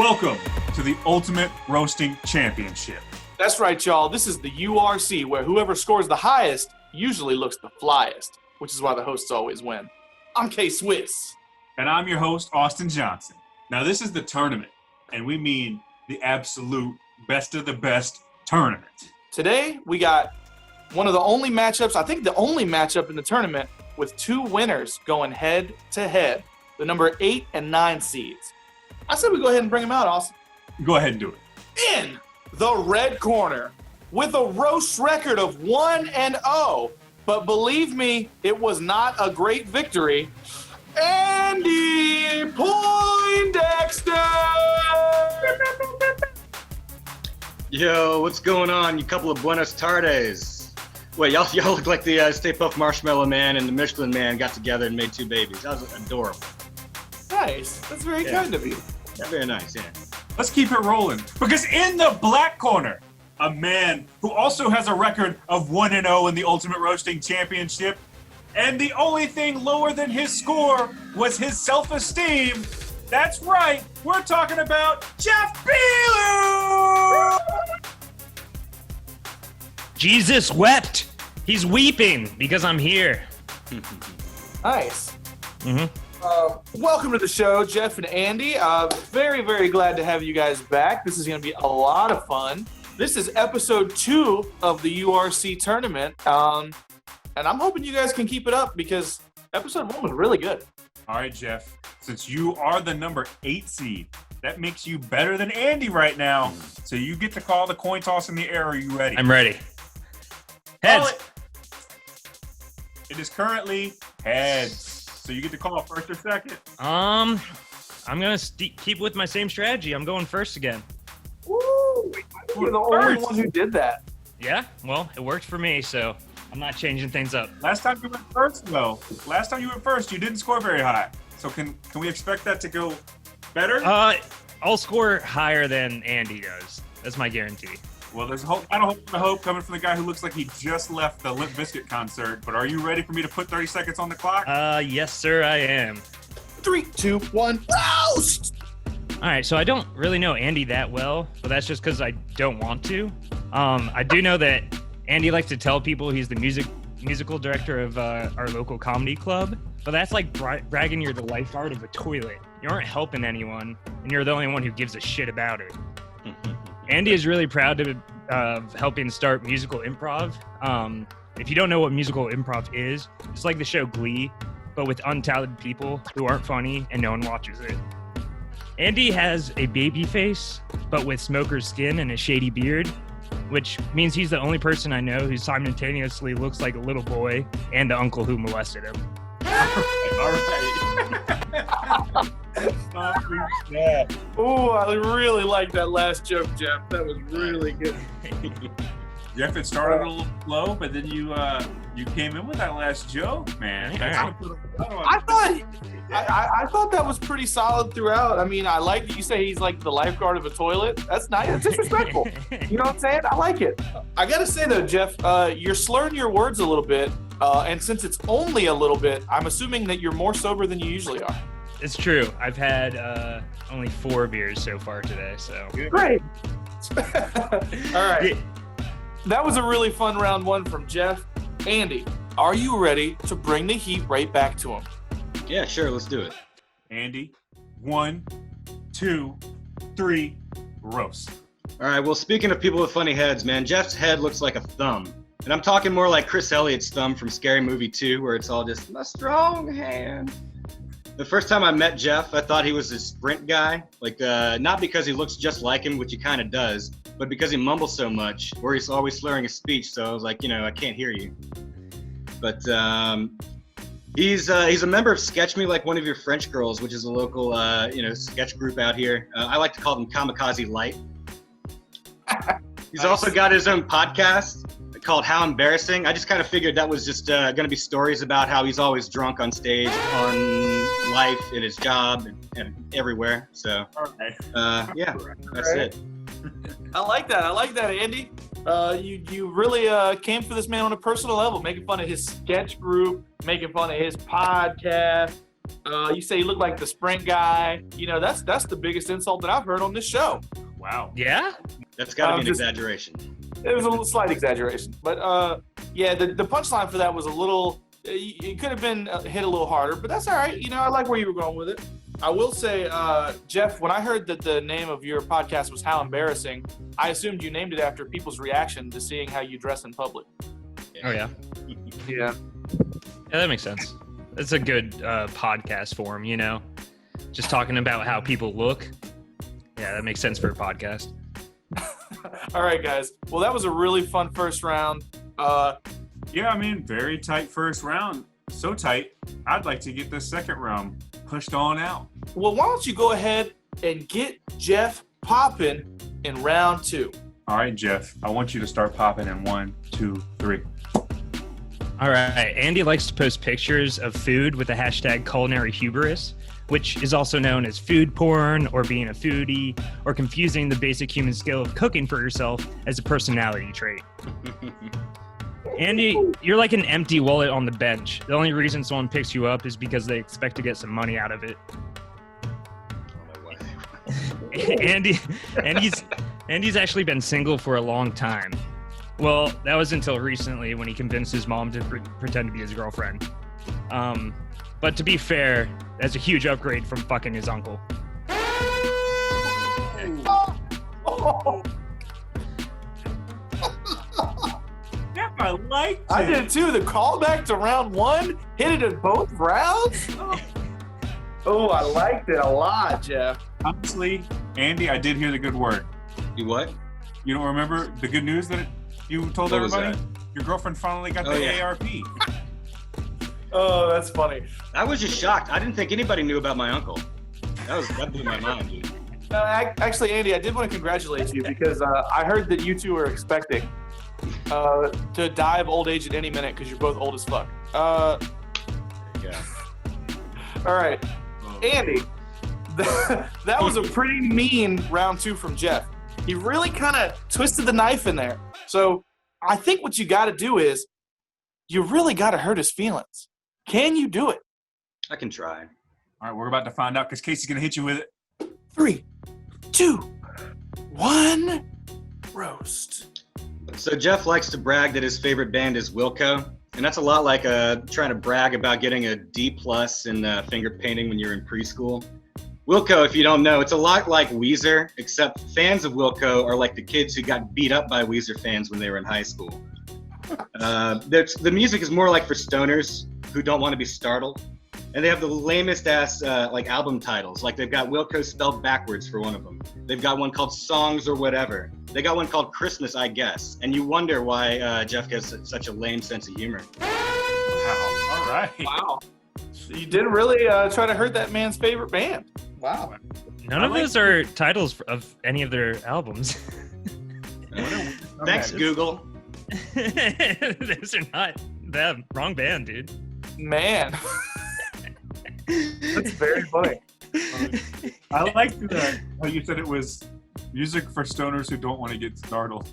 Welcome to the Ultimate Roasting Championship. That's right, y'all. This is the URC, where whoever scores the highest usually looks the flyest, which is why the hosts always win. I'm K-Swiss. And I'm your host, Austin Johnson. Now, this is the tournament, and we mean the absolute best of the best tournament. Today, we got one of the only matchups, I think the only matchup in the tournament, with two winners going head-to-head, the number 8 and 9 seeds. I said we go ahead and bring them out, Austin. Go ahead and do it. In the red corner, with a roast record of 1-0, but believe me, it was not a great victory, Andy Poindexter! Yo, what's going on, you couple of Buenos Tardes? Wait, y'all look like the Stay Puft Marshmallow Man and the Michelin Man got together and made two babies. That was adorable. Nice. That's very kind of you. Yeah, very nice, yeah. Let's keep it rolling. Because in the black corner, a man who also has a record of 1-0 in the Ultimate Roasting Championship, and the only thing lower than his score was his self-esteem. That's right, we're talking about Jeff Beelu! Jesus wept. He's weeping because I'm here. Nice. Mm-hmm. Welcome to the show, Jeff and Andy. Very, very glad to have you guys back. This is going to be a lot of fun. This is episode 2 of the URC tournament, and I'm hoping you guys can keep it up because episode 1 was really good. All right, Jeff, since you are the number 8 seed, that makes you better than Andy right now. So you get to call the coin toss in the air. Are you ready? I'm ready. Heads. It is currently heads. So you get to call first or second. I'm gonna keep with my same strategy. I'm going first again. Woo! You're the only one who did that. Yeah, well, it worked for me, so I'm not changing things up. Last time you went first, though. Last time you went first, you didn't score very high. So can we expect that to go better? I'll score higher than Andy does. That's my guarantee. Well, there's hope. I don't hope coming from the guy who looks like he just left the Limp Bizkit concert. But are you ready for me to put 30 seconds on the clock? Yes, sir, I am. 3, 2, 1, roast! All right, so I don't really know Andy that well, but that's just because I don't want to. I do know that Andy likes to tell people he's the musical director of our local comedy club, but that's like bragging you're the lifeguard of a toilet. You aren't helping anyone, and you're the only one who gives a shit about it. Andy is really proud of helping start musical improv. If you don't know what musical improv is, it's like the show Glee, but with untalented people who aren't funny and no one watches it. Andy has a baby face, but with smoker's skin and a shady beard, which means he's the only person I know who simultaneously looks like a little boy and the uncle who molested him. All right. Oh, I really like that last joke, Jeff. That was really good. Jeff, it started a little low, but then you came in with that last joke, man. I thought that was pretty solid throughout. I mean, I like that you say he's like the lifeguard of a toilet. That's nice. That's disrespectful. You know what I'm saying? I like it. I got to say, though, Jeff, you're slurring your words a little bit. And since it's only a little bit, I'm assuming that you're more sober than you usually are. It's true. I've had only 4 beers so far today, so. Great. All right. That was a really fun round 1 from Jeff. Andy, are you ready to bring the heat right back to him? Yeah, sure, let's do it. Andy, 1, 2, 3, roast. All right, well, speaking of people with funny heads, man, Jeff's head looks like a thumb. And I'm talking more like Chris Elliott's thumb from Scary Movie 2, where it's all just, my strong hand. The first time I met Jeff, I thought he was a Sprint guy. Like, not because he looks just like him, which he kind of does, but because he mumbles so much, or he's always slurring his speech, so I was like, I can't hear you. But he's a member of Sketch Me Like One of Your French Girls, which is a local, sketch group out here. I like to call them Kamikaze Light. He's also got his own podcast called How Embarrassing. I just kind of figured that was just going to be stories about how he's always drunk on stage, on life, in his job, and everywhere. So, yeah, that's it. I like that, Andy. You really came for this man on a personal level, making fun of his sketch group, making fun of his podcast. You say you look like the Sprint guy. You know, that's the biggest insult that I've heard on this show. Wow. Yeah? That's got to be an just- exaggeration. It was a little slight exaggeration, but yeah, the punchline for that was a little. It could have been hit a little harder, but that's all right. You know, I like where you were going with it. I will say, Jeff, when I heard that the name of your podcast was How Embarrassing, I assumed you named it after people's reaction to seeing how you dress in public. Oh, yeah. Yeah. Yeah, that makes sense. It's a good podcast form, you know? Just talking about how people look. Yeah, that makes sense for a podcast. All right, guys. Well, that was a really fun first round. Yeah, I mean, very tight first round. So tight, I'd like to get the second round pushed on out. Well, why don't you go ahead and get Jeff popping in round 2? All right, Jeff, I want you to start popping in 1, 2, 3. All right. Andy likes to post pictures of food with the hashtag culinary hubris, which is also known as food porn or being a foodie or confusing the basic human skill of cooking for yourself as a personality trait. Andy, you're like an empty wallet on the bench. The only reason someone picks you up is because they expect to get some money out of it. Andy's actually been single for a long time. Well, that was until recently when he convinced his mom to pretend to be his girlfriend. But to be fair, that's a huge upgrade from fucking his uncle. Yeah, I like it. I did too. The callback to round 1 hit it in both rounds. Oh, I liked it a lot, Jeff. Honestly, Andy, I did hear the good word. You what? You don't remember the good news that you told What was everybody? that? Your girlfriend finally got Oh, the yeah. ARP. Oh, that's funny. I was just shocked. I didn't think anybody knew about my uncle. That blew my mind, dude. Actually, Andy, I did want to congratulate you because I heard that you two are expecting to die of old age at any minute because you're both old as fuck. Yeah. All right, Andy, that was a pretty mean round 2 from Jeff. He really kind of twisted the knife in there. So I think what you got to do is you really got to hurt his feelings. Can you do it? I can try. All right, we're about to find out because Casey's going to hit you with it. 3, 2, 1, roast. So Jeff likes to brag that his favorite band is Wilco, and that's a lot like trying to brag about getting a D+ in finger painting when you're in preschool. Wilco, if you don't know, it's a lot like Weezer, except fans of Wilco are like the kids who got beat up by Weezer fans when they were in high school. The music is more like for stoners who don't want to be startled. And they have the lamest ass like album titles. Like they've got Wilco spelled backwards for one of them. They've got one called Songs or Whatever. They got one called Christmas, I Guess. And you wonder why Jeff has such a lame sense of humor. Wow. All right. Wow. You did really try to hurt that man's favorite band. Wow. None of those are titles of any of their albums. Thanks, Google. Those are not that wrong band, dude. Man. That's very funny. I like that how you said it was music for stoners who don't want to get startled.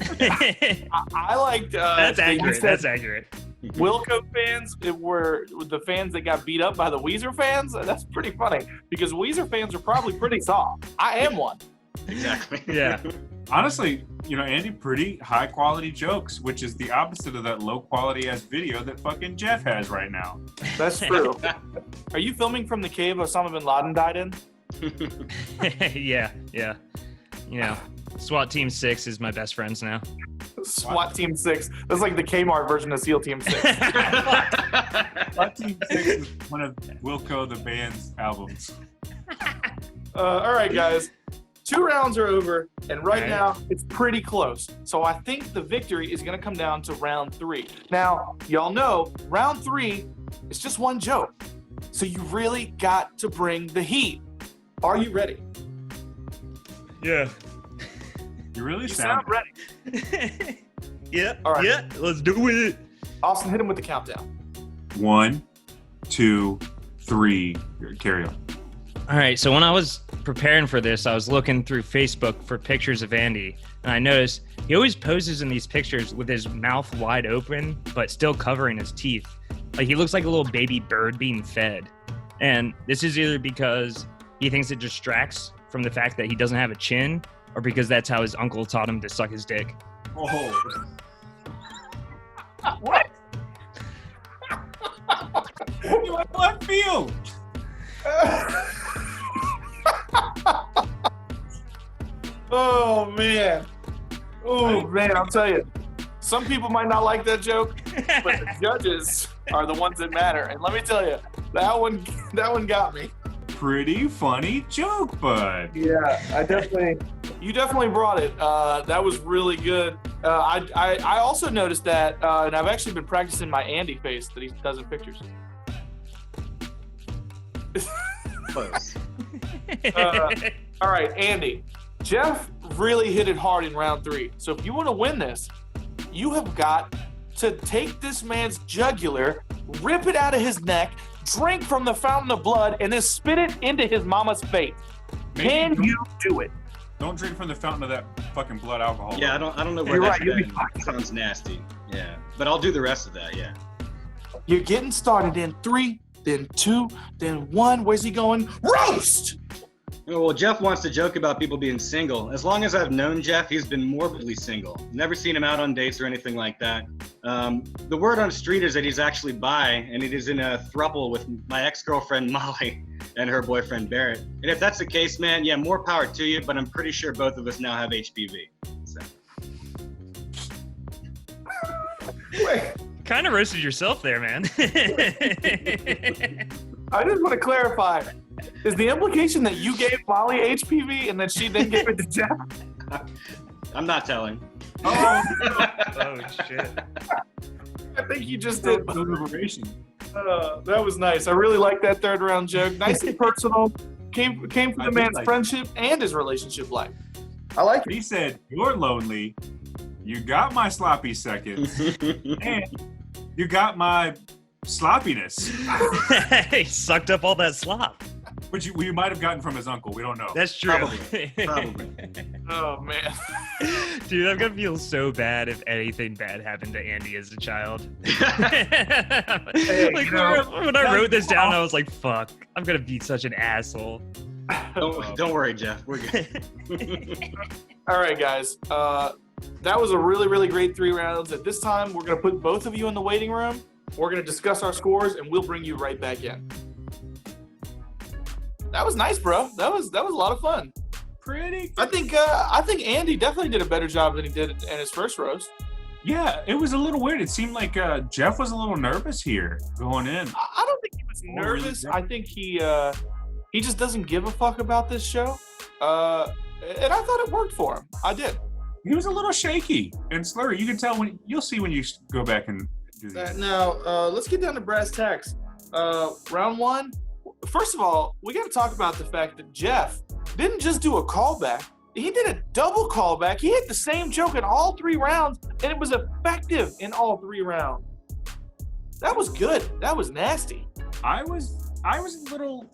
I liked That's that you accurate. said That's accurate. Wilco fans were the fans that got beat up by the Weezer fans. That's pretty funny because Weezer fans are probably pretty soft. I am one. Exactly. Yeah. Honestly, you know, Andy, pretty high quality jokes, which is the opposite of that low quality ass video that fucking Jeff has right now. That's true. Are you filming from the cave Osama bin Laden died in? Yeah. You know, SWAT Team 6 is my best friends now. SWAT Team 6. That's like the Kmart version of SEAL Team 6. SWAT Team 6 is one of Wilco the band's albums. All right, guys. 2 rounds are over, and right All right. now it's pretty close. So I think the victory is going to come down to round 3. Now, y'all know round 3 is just one joke. So you really got to bring the heat. Are you ready? Yeah. You really You sound sound ready. Yeah. All right. Yeah. Let's do it. Austin, hit him with the countdown. 1, 2, 3. Carry on. All right. So when I was preparing for this, I was looking through Facebook for pictures of Andy, and I noticed he always poses in these pictures with his mouth wide open, but still covering his teeth. Like he looks like a little baby bird being fed. And this is either because he thinks it distracts from the fact that he doesn't have a chin, or because that's how his uncle taught him to suck his dick. Oh. What? You went left field. Oh man. Oh man, I'll tell you. Some people might not like that joke, but the judges are the ones that matter. And let me tell you, that one got me. Pretty funny joke, bud. Yeah, you definitely brought it. That was really good. I also noticed that, and I've actually been practicing my Andy face that he does in pictures. Close. All right, Andy. Jeff really hit it hard in round 3. So if you want to win this, you have got to take this man's jugular, rip it out of his neck, drink from the fountain of blood, and then spit it into his mama's face. Can you do it? Don't drink from the fountain of that fucking blood alcohol. Yeah, I don't know where You're that's right, you'll be been. fine. Sounds nasty. Yeah, but I'll do the rest of that. Yeah. You're getting started in 3, then 2, then 1. Where's he going? Roast! Oh, well, Jeff wants to joke about people being single. As long as I've known Jeff, he's been morbidly single. Never seen him out on dates or anything like that. The word on the street is that he's actually bi, and it is in a throuple with my ex-girlfriend Molly and her boyfriend Barrett. And if that's the case, man, yeah, more power to you, but I'm pretty sure both of us now have HPV. So. Wait, Kind of roasted yourself there, man. I just want to clarify. Is the implication that you gave Molly HPV and that she then gave it to Jeff? I'm not telling. Oh, Oh, shit. I think you just did. deliberation. That was nice. I really like that third round joke. Nice and personal. Came from I the did man's like it. friendship and his relationship life. I like it. He said, "You're lonely. You got my sloppy seconds, and you got my sloppiness, He sucked up all that slop. which we might have gotten from his uncle. We don't know." That's true. Probably. Oh man. Dude, I'm gonna feel so bad if anything bad happened to Andy as a child. Like, you know, when I wrote this down, I was like, fuck, I'm gonna be such an asshole. Don't worry, Jeff. We're good. All right, guys. That was a really, really great 3 rounds. At this time, we're going to put both of you in the waiting room. We're going to discuss our scores, and we'll bring you right back in. That was nice, bro. That was a lot of fun. Pretty. I think Andy definitely did a better job than he did in his first roast. Yeah, it was a little weird. It seemed like Jeff was a little nervous here going in. I don't think he was Oh, really? nervous. I think he just doesn't give a fuck about this show. And I thought it worked for him. I did. He was a little shaky and slurry. You can tell you'll see when you go back and do that. Now, let's get down to brass tacks. Round 1. First of all, we got to talk about the fact that Jeff didn't just do a callback. He did a double callback. He hit the same joke in all 3 rounds, and it was effective in all 3 rounds. That was good. That was nasty. I was a little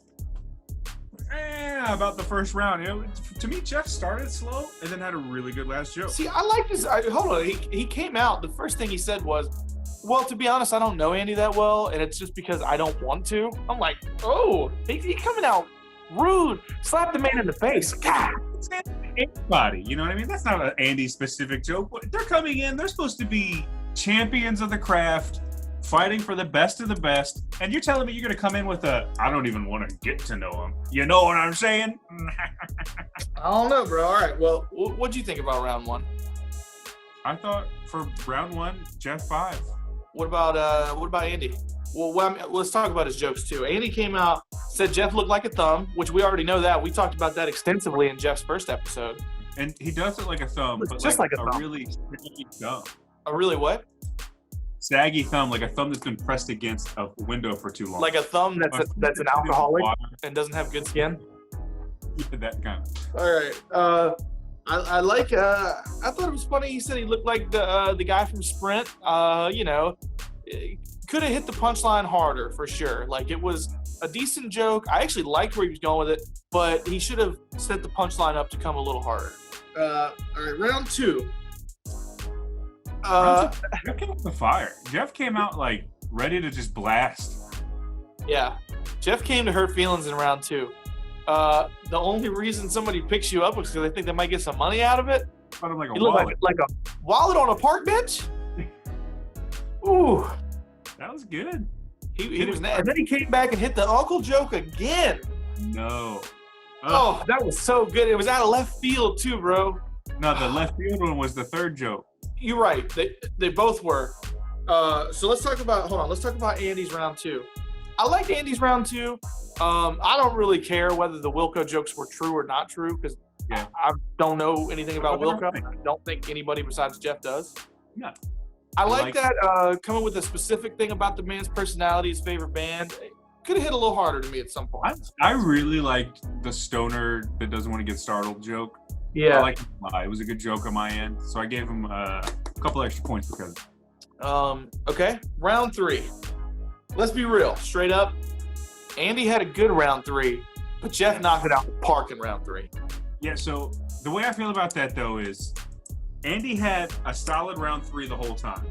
about the first round. You know, to me, Jeff started slow and then had a really good last joke. See, I like this. Hold on. He came out. The first thing he said was, well, to be honest, I don't know Andy that well, and it's just because I don't want to. I'm like, oh, he coming out rude. Slap the man in the face. God. Anybody, you know what I mean? That's not an Andy specific joke. They're coming in. They're supposed to be champions of the craft, fighting for the best of the best. And you're telling me you're going to come in with I don't even want to get to know him. You know what I'm saying? I don't know, bro. All right. Well, what'd you think about round 1? I thought for round 1, Jeff 5. What about Andy? Well, let's talk about his jokes too. Andy came out, said Jeff looked like a thumb, which we already know that. We talked about that extensively in Jeff's first episode. And he does it like a thumb, It's but just like a thumb. really saggy thumb. A really what? Saggy thumb, like a thumb that's been pressed against a window for too long. Like a thumb that's an alcoholic Water. and doesn't have good skin? Yeah, that kind of. All right. I thought it was funny. He said he looked like the guy from Sprint. You know, could have hit the punchline harder for sure. Like, it was a decent joke. I actually liked where he was going with it, but he should have set the punchline up to come a little harder. All right, round 2. Jeff came out with the fire. Jeff came out like ready to just blast. Yeah. Jeff came to hurt feelings in round 2. The only reason somebody picks you up is because they think they might get some money out of it. Kind of like a You look wallet. like a wallet on a park bench? Ooh. That was good. He was, and then he came back and hit the uncle joke again. No. Oh, that was so good. It was out of left field too, bro. No, the left field one was the third joke. You're right. They both were. So let's talk about Andy's round 2. I liked Andy's round 2. I don't really care whether the Wilco jokes were true or not true because I don't know anything about Wilco. I don't think anybody besides Jeff does. No. I like that coming with a specific thing about the man's personality, his favorite band. Could have hit a little harder to me at some point. I really liked the stoner that doesn't want to get startled joke. Yeah. I liked it was a good joke on my end, so I gave him a couple extra points because. Okay, round 3. Let's be real, straight up. Andy had a good round 3, but Jeff knocked it out the park in round 3. Yeah, so the way I feel about that though is Andy had a solid round 3 the whole time.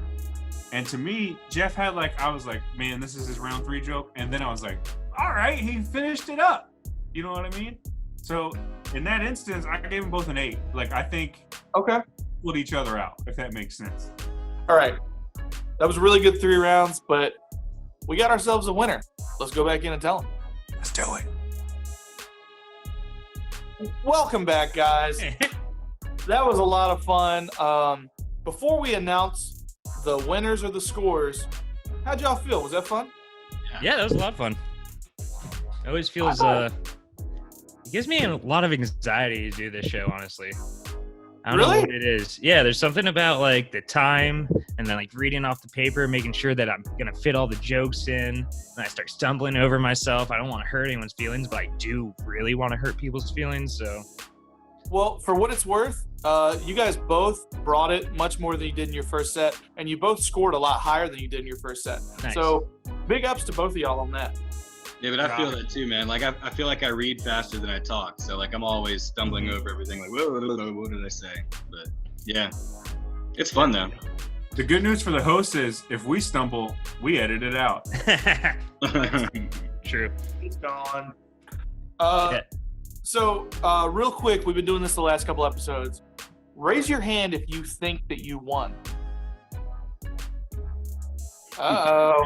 And to me, Jeff had I was like, man, this is his round 3 joke. And then I was like, all right, he finished it up. You know what I mean? So in that instance, I gave them both an 8. I think Okay. pulled each other out, if that makes sense. All right. That was a really good 3 rounds, but we got ourselves a winner. Let's go back in and tell him. Let's do it. Welcome back, guys. That was a lot of fun. Before we announce the winners or the scores, how'd y'all feel? Was that fun? Yeah, that was a lot of fun. It always feels it gives me a lot of anxiety to do this show, honestly. I don't know what it is. Yeah, there's something about the time and then reading off the paper, making sure that I'm gonna fit all the jokes in. And I start stumbling over myself. I don't want to hurt anyone's feelings, but I do really want to hurt people's feelings. So, well, for what it's worth, you guys both brought it much more than you did in your first set, and you both scored a lot higher than you did in your first set. Nice. So, big ups to both of y'all on that. Yeah, but I feel that too, man. I feel like I read faster than I talk. So I'm always stumbling over everything. What did I say? But yeah, it's fun though. The good news for the host is if we stumble, we edit it out. True. It's gone. Yeah. So, real quick, we've been doing this the last couple episodes. Raise your hand if you think that you won. Uh-oh.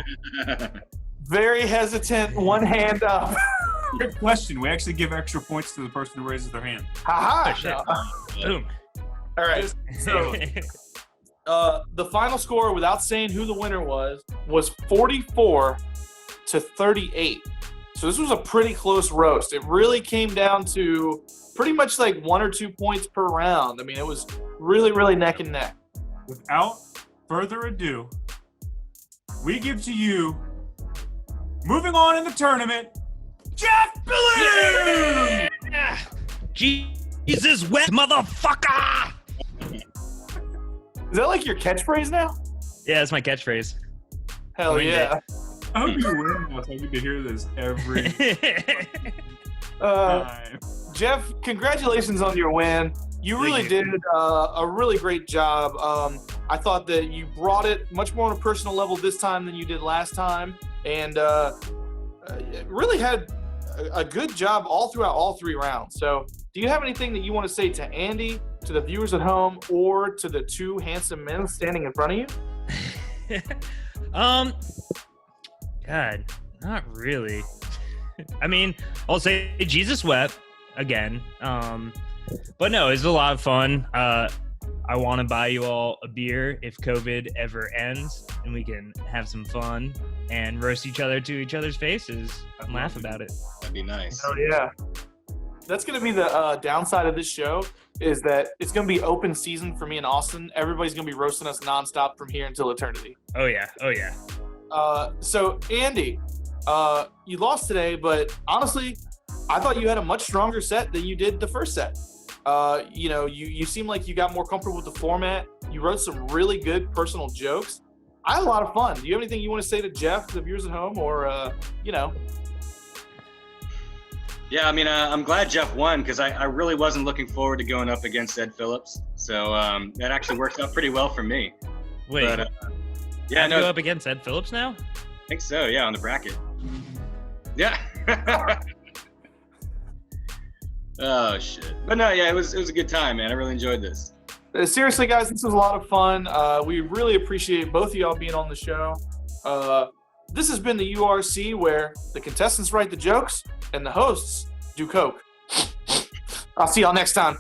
Very hesitant, one hand up. Good question. We actually give extra points to the person who raises their hand. Ha-ha. Oh, shit. Boom. All right. So, the final score, without saying who the winner was 44 to 38. So this was a pretty close roast. It really came down to pretty much 1 or 2 points per round. I mean, it was really, really neck and neck. Without further ado, we give to you, moving on in the tournament, Jeff Billy! Yeah. Jesus wet motherfucker! Is that your catchphrase now? Yeah, that's my catchphrase. Hell Winged yeah. I hope you win. I need to hear this every time. Jeff, congratulations on your win. You really did a really great job. I thought that you brought it much more on a personal level this time than you did last time, and really had a good job all throughout all 3 rounds. So do you have anything that you want to say to Andy, to the viewers at home, or to the 2 handsome men standing in front of you? God, not really. I mean, I'll say Jesus wept again. But no, it was a lot of fun. I want to buy you all a beer if COVID ever ends and we can have some fun and roast each other to each other's faces and laugh about it. That'd be nice. Oh yeah. That's going to be the downside of this show, is that it's going to be open season for me and Austin. Everybody's going to be roasting us nonstop from here until eternity. Oh yeah. Oh yeah. So Andy, you lost today, but honestly, I thought you had a much stronger set than you did the first set. You seem like you got more comfortable with the format. You wrote some really good personal jokes. I had a lot of fun. Do you have anything you want to say to Jeff, the viewers at home, or Yeah, I mean, I'm glad Jeff won because I really wasn't looking forward to going up against Ed Phillips. So that actually worked out pretty well for me. Wait, But, yeah, I no, go up against Ed Phillips now? I think so. Yeah, on the bracket. Yeah. Oh shit! But no, yeah, it was a good time, man. I really enjoyed this. Seriously, guys, this was a lot of fun. We really appreciate both of y'all being on the show. This has been the URC, where the contestants write the jokes and the hosts do coke. I'll see y'all next time.